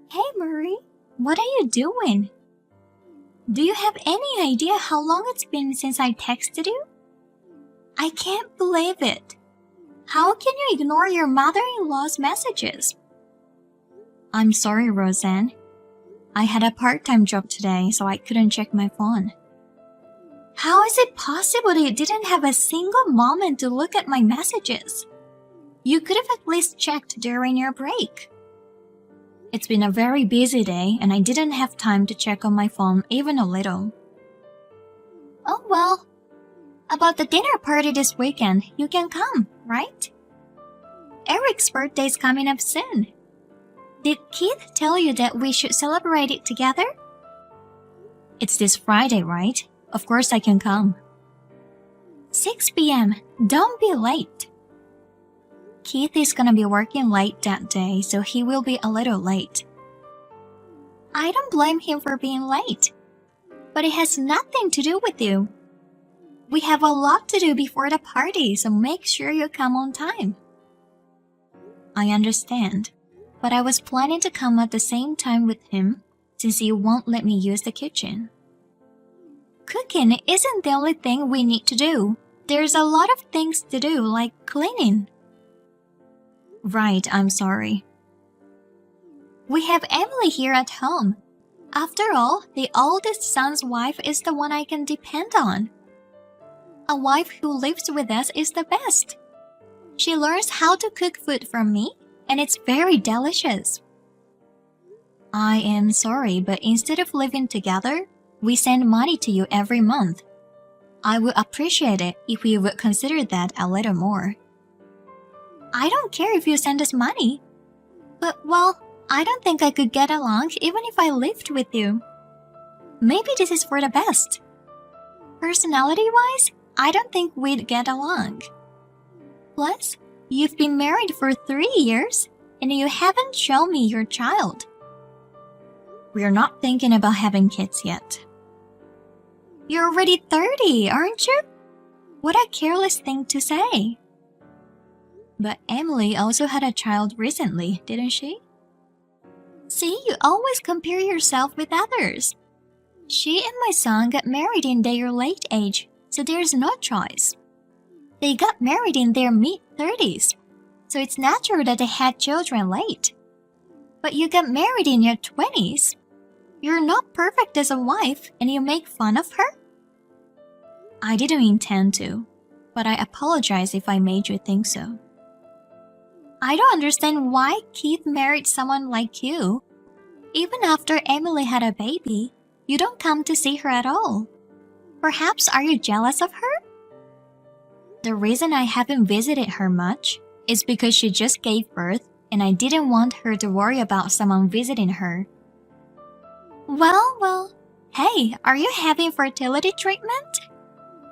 Hey Murray, what are you doing? Do you have any idea how long it's been since I texted you? I can't believe it. How can you ignore your mother-in-law's messages? I'm sorry, Roseanne. I had a part-time job today, so I couldn't check my phone. How is it possible that you didn't have a single moment to look at my messages? You could have at least checked during your break. It's been a very busy day and I didn't have time to check on my phone even a little. Oh well, about the dinner party this weekend, you can come, right? Eric's birthday's coming up soon. Did Keith tell you that we should celebrate it together? It's this Friday, right? Of course I can come. 6 p.m. Don't be late. Keith is gonna be working late that day, so he will be a little late. I don't blame him for being late, but it has nothing to do with you. We have a lot to do before the party, so make sure you come on time. I understand, but I was planning to come at the same time with him since you won't let me use the kitchen. Cooking isn't the only thing we need to do. There's a lot of things to do, like cleaning. Right, I'm sorry. We have Emily here at home. After all, the oldest son's wife is the one I can depend on. A wife who lives with us is the best. She learns how to cook food from me, and it's very delicious. I am sorry, but instead of living together, we send money to you every month. I would appreciate it if you would consider that a little more. I don't care if you send us money. But, well, I don't think I could get along even if I lived with you. Maybe this is for the best. Personality-wise, I don't think we'd get along. Plus, you've been married for 3 years, and you haven't shown me your child. We're not thinking about having kids yet. You're already 30, aren't you? What a careless thing to say. But Emily also had a child recently, didn't she? See, you always compare yourself with others. She and my son got married in their late age, so there's no choice. They got married in their mid-30s, so it's natural that they had children late. But you got married in your 20s. You're not perfect as a wife and you make fun of her? I didn't intend to, but I apologize if I made you think so. I don't understand why Keith married someone like you. Even after Emily had a baby, you don't come to see her at all. Perhaps are you jealous of her? The reason I haven't visited her much is because she just gave birth and I didn't want her to worry about someone visiting her. Well, hey, are you having fertility treatment?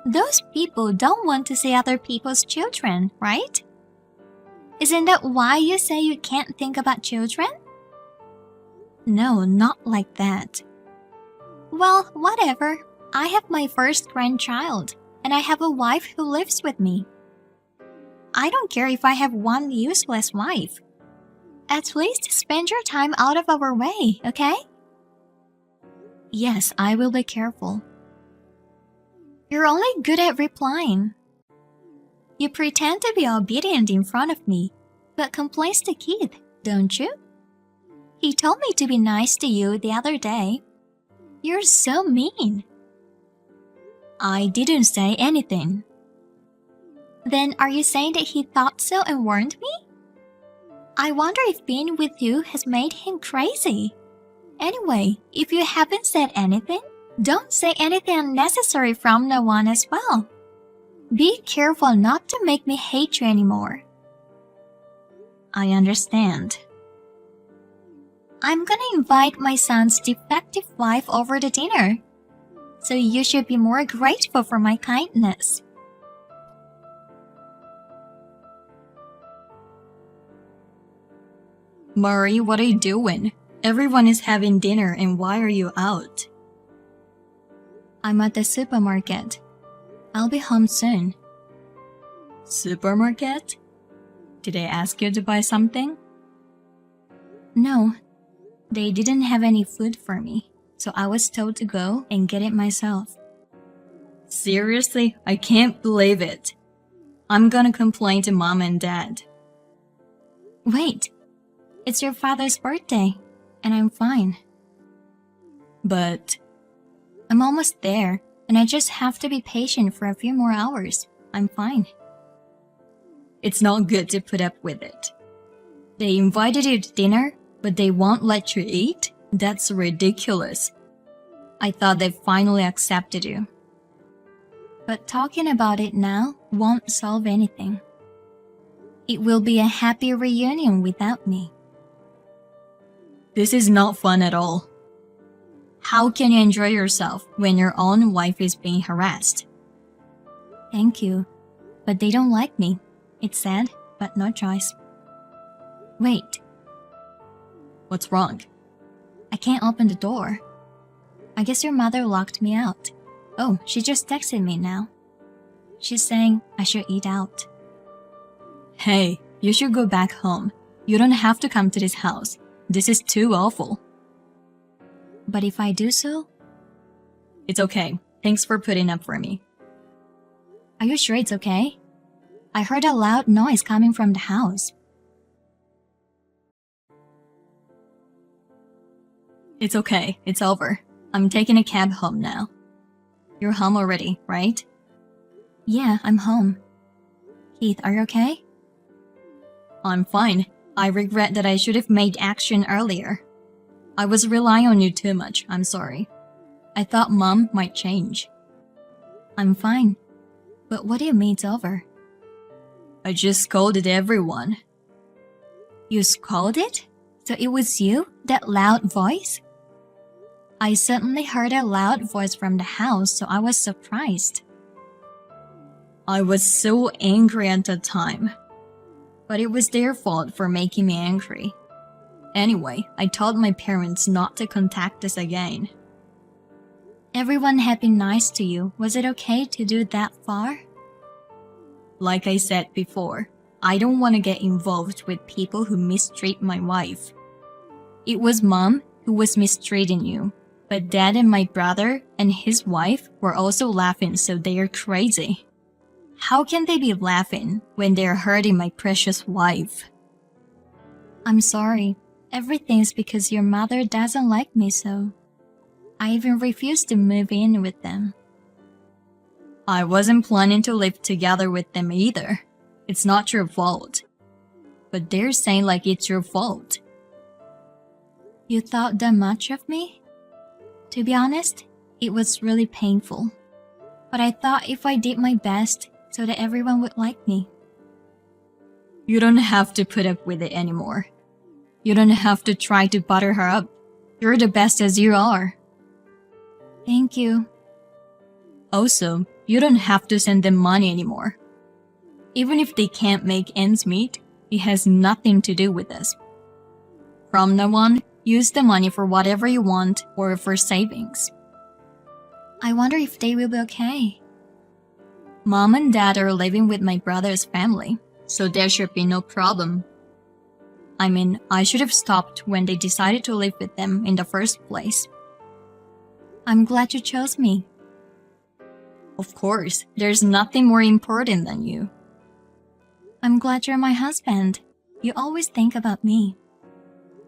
Those people don't want to see other people's children, right? Isn't that why you say you can't think about children? No, not like that. Well, whatever. I have my first grandchild, and I have a wife who lives with me. I don't care if I have one useless wife. At least spend your time out of our way, okay? Yes, I will be careful. You're only good at replying. You pretend to be obedient in front of me, but complains to Keith, don't you? He told me to be nice to you the other day. You're so mean. I didn't say anything. Then are you saying that he thought so and warned me? I wonder if being with you has made him crazy. Anyway, if you haven't said anything, don't say anything unnecessary from now on as well. Be careful not to make me hate you anymore. I understand. I'm gonna invite my son's defective wife over to dinner, so you should be more grateful for my kindness. Murray, what are you doing? Everyone is having dinner and why are you out? I'm at the supermarket. I'll be home soon. Supermarket? Did I ask you to buy something? No. They didn't have any food for me, so I was told to go and get it myself. Seriously? I can't believe it. I'm gonna complain to mom and dad. Wait, it's your father's birthday, and I'm fine. But I'm almost there, and I just have to be patient for a few more hours. I'm fine. it's not good to put up with it. They invited you to dinner, but they won't let you eat? That's ridiculous. I thought they finally accepted you. But talking about it now won't solve anything. It will be a happy reunion without me. This is not fun at all. How can you enjoy yourself when your own wife is being harassed? Thank you, but they don't like me. It's sad, but no choice. Wait, What's wrong? I can't open the door. I guess your mother locked me out. Oh, she just texted me now. She's saying I should eat out. Hey, you should go back home. You don't have to come to this house. This is too awful. But if I do so, It's okay. Thanks for putting up for me. are you sure it's okay? I heard a loud noise coming from the house. It's okay. It's over. I'm taking a cab home now. You're home already, right? Yeah, I'm home. Keith, are you okay? I'm fine. I regret that I should have made action earlier. I was relying on you too much. I'm sorry. I thought Mom might change. I'm fine. But what do you mean it's over? I just scolded everyone. You scolded? So it was you? That loud voice? I suddenly heard a loud voice from the house, so I was surprised. I was so angry at the time. But it was their fault for making me angry. Anyway, I told my parents not to contact us again. Everyone had been nice to you. Was it okay to do that far? Like I said before, I don't want to get involved with people who mistreat my wife. It was Mom who was mistreating you, but Dad and my brother and his wife were also laughing, so they are crazy. How can they be laughing when they're hurting my precious wife? I'm sorry. Everything's because your mother doesn't like me so. I even refused to move in with them. I wasn't planning to live together with them either. It's not your fault. But they're saying like it's your fault. You thought that much of me? To be honest, it was really painful. But I thought if I did my best so that everyone would like me. You don't have to put up with it anymore. You don't have to try to butter her up. You're the best as you are. Thank you. Also, you don't have to send them money anymore. Even if they can't make ends meet, it has nothing to do with us. From now on, use the money for whatever you want or for savings. I wonder if they will be okay. Mom and Dad are living with my brother's family, so there should be no problem. I mean, I should have stopped when they decided to live with them in the first place. I'm glad you chose me. Of course, there's nothing more important than you. I'm glad you're my husband. You always think about me.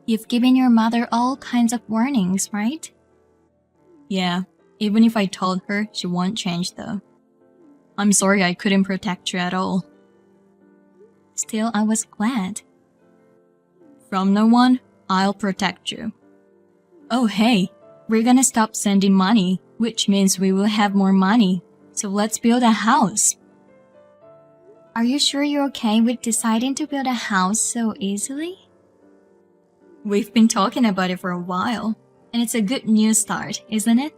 You've given your mother all kinds of warnings, right? Yeah, even if I told her, she won't change though. I'm sorry I couldn't protect you at all. Still, I was glad. From now on, I'll protect you. Oh hey, we're gonna stop sending money, which means we will have more money. So let's build a house. Are you sure you're okay with deciding to build a house so easily? We've been talking about it for a while, and it's a good new start, isn't it?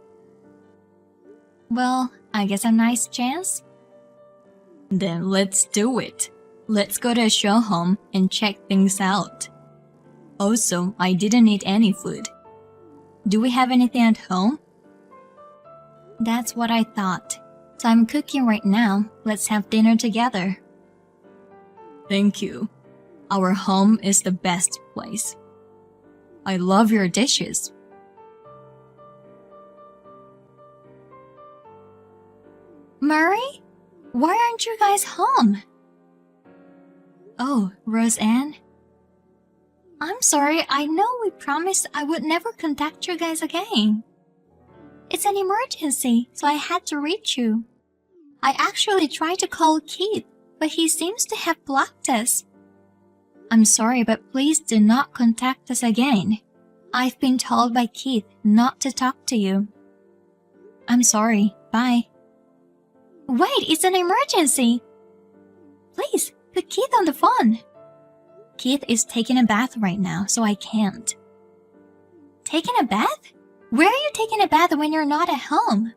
Well, I guess a nice chance. Then let's do it. Let's go to a show home and check things out. Also, I didn't eat any food. Do we have anything at home? That's what I thought. So I'm cooking right now. Let's have dinner together. Thank you. Our home is the best place. I love your dishes. Murray? Why aren't you guys home? Oh, Roseanne? I'm sorry, I know we promised I would never contact you guys again. It's an emergency, so I had to reach you. I actually tried to call Keith, but he seems to have blocked us. I'm sorry, but please do not contact us again. I've been told by Keith not to talk to you. I'm sorry. Bye. Wait, it's an emergency. Please, put Keith on the phone. Keith is taking a bath right now, so I can't. Taking a bath? Where are you taking a bath when you're not at home?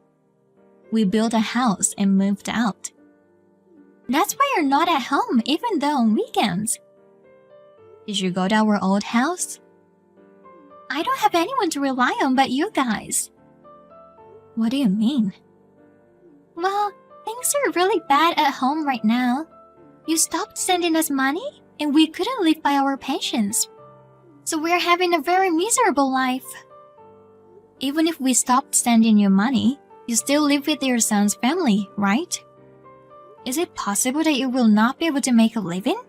We built a house and moved out. That's why you're not at home, even though on weekends. Did you go to our old house? I don't have anyone to rely on but you guys. What do you mean? Well, things are really bad at home right now. You stopped sending us money, and we couldn't live by our pensions. So we're having a very miserable life. Even if we stopped sending you money, you still live with your son's family, right? Is it possible that you will not be able to make a living?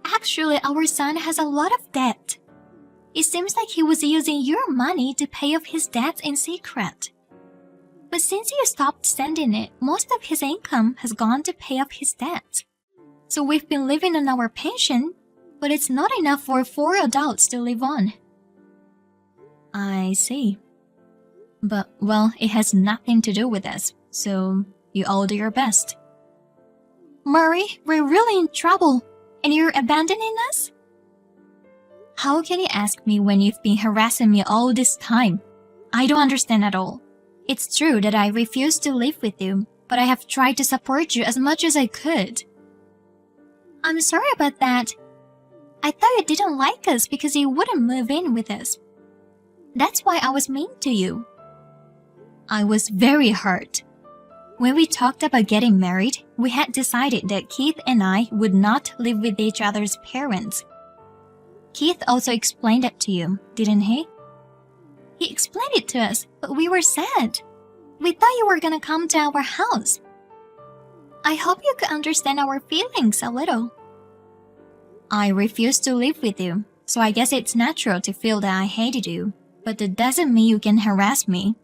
Actually, our son has a lot of debt. It seems like he was using your money to pay off his debts in secret. But since you stopped sending it, most of his income has gone to pay off his debts. So we've been living on our pension, but it's not enough for 4 adults to live on. I see. But, well, it has nothing to do with us, so you all do your best. Murray, we're really in trouble, and you're abandoning us? How can you ask me when you've been harassing me all this time? I don't understand at all. It's true that I refuse to live with you, but I have tried to support you as much as I could. I'm sorry about that. I thought you didn't like us because you wouldn't move in with us. That's why I was mean to you. I was very hurt. When we talked about getting married, we had decided that Keith and I would not live with each other's parents. Keith also explained it to you, didn't he? He explained it to us, but we were sad. We thought you were gonna come to our house. I hope you could understand our feelings a little. I refused to live with you, so I guess it's natural to feel that I hated you, but that doesn't mean you can harass me.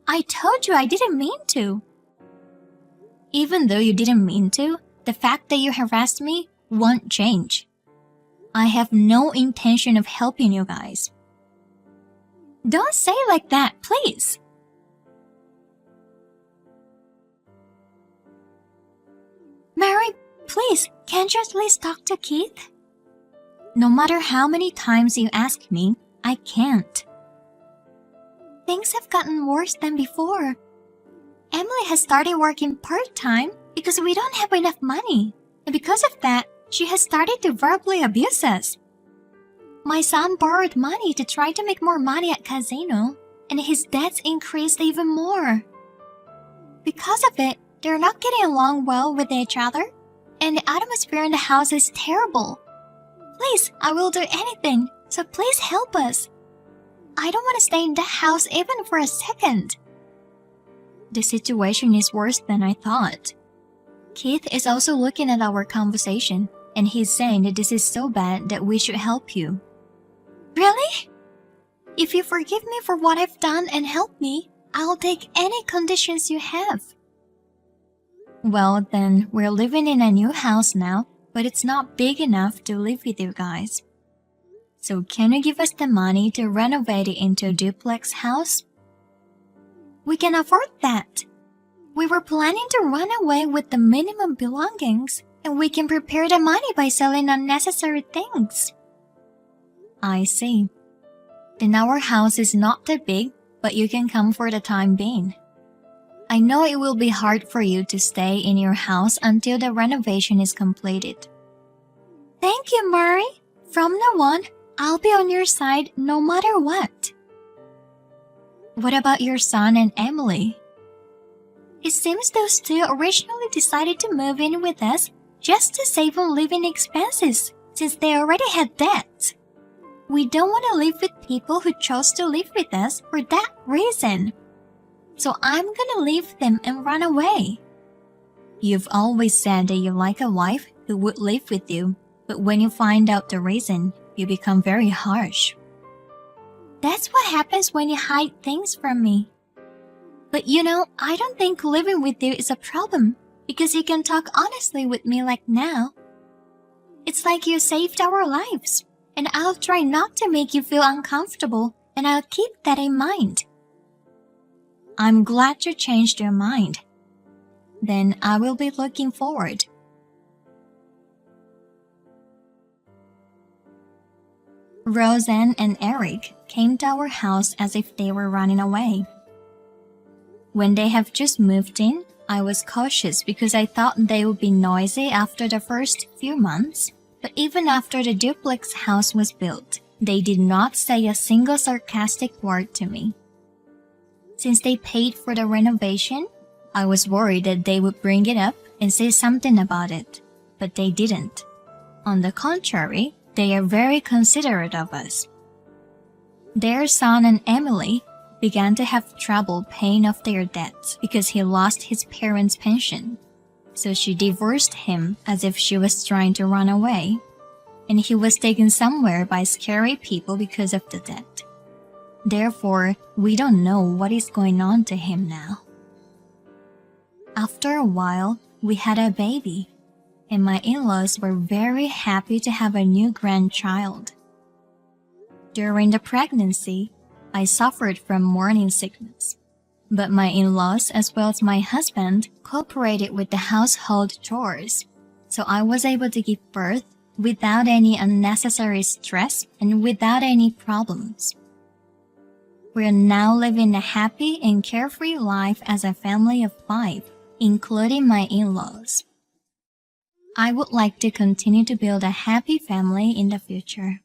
I told you I didn't mean to. Even though you didn't mean to, the fact that you harassed me won't change. I have no intention of helping you guys. Don't say it like that, please. Mary, please, can't you at least talk to Keith? No matter how many times you ask me, I can't. Things have gotten worse than before. Emily has started working part-time because we don't have enough money. And because of that, she has started to verbally abuse us. My son borrowed money to try to make more money at casino, and his debts increased even more. Because of it, they're not getting along well with each other, and the atmosphere in the house is terrible. Please, I will do anything, so please help us. I don't want to stay in that house even for a second. The situation is worse than I thought. Keith is also looking at our conversation, and he's saying that this is so bad that we should help you. Really? If you forgive me for what I've done and help me, I'll take any conditions you have. Well, then, we're living in a new house now, but it's not big enough to live with you guys. So can you give us the money to renovate it into a duplex house? We can afford that. We were planning to run away with the minimum belongings, and we can prepare the money by selling unnecessary things. I see. Then our house is not that big, but you can come for the time being. I know it will be hard for you to stay in your house until the renovation is completed. Thank you, Murray. From now on, I'll be on your side no matter what. What about your son and Emily? It seems those two originally decided to move in with us just to save on living expenses, since they already had debt. We don't want to live with people who chose to live with us for that reason. So I'm gonna leave them and run away. You've always said that you like a wife who would live with you, but when you find out the reason, you become very harsh. That's what happens when you hide things from me. But I don't think living with you is a problem because you can talk honestly with me like now. It's like you saved our lives, and I'll try not to make you feel uncomfortable, and I'll keep that in mind. I'm glad you changed your mind. Then I will be looking forward. Roseanne and Eric came to our house as if they were running away. When they have just moved in, I was cautious because I thought they would be noisy after the first few months, but even after the duplex house was built, they did not say a single sarcastic word to me. Since they paid for the renovation, I was worried that they would bring it up and say something about it, but they didn't. On the contrary, they are very considerate of us. Their son and Emily began to have trouble paying off their debts because he lost his parents' pension. So she divorced him as if she was trying to run away, and he was taken somewhere by scary people because of the debt. Therefore, we don't know what is going on to him now. After a while, we had a baby, and my in-laws were very happy to have a new grandchild. During the pregnancy, I suffered from morning sickness, but my in-laws as well as my husband cooperated with the household chores, so I was able to give birth without any unnecessary stress and without any problems. We are now living a happy and carefree life as a family of 5, including my in-laws. I would like to continue to build a happy family in the future.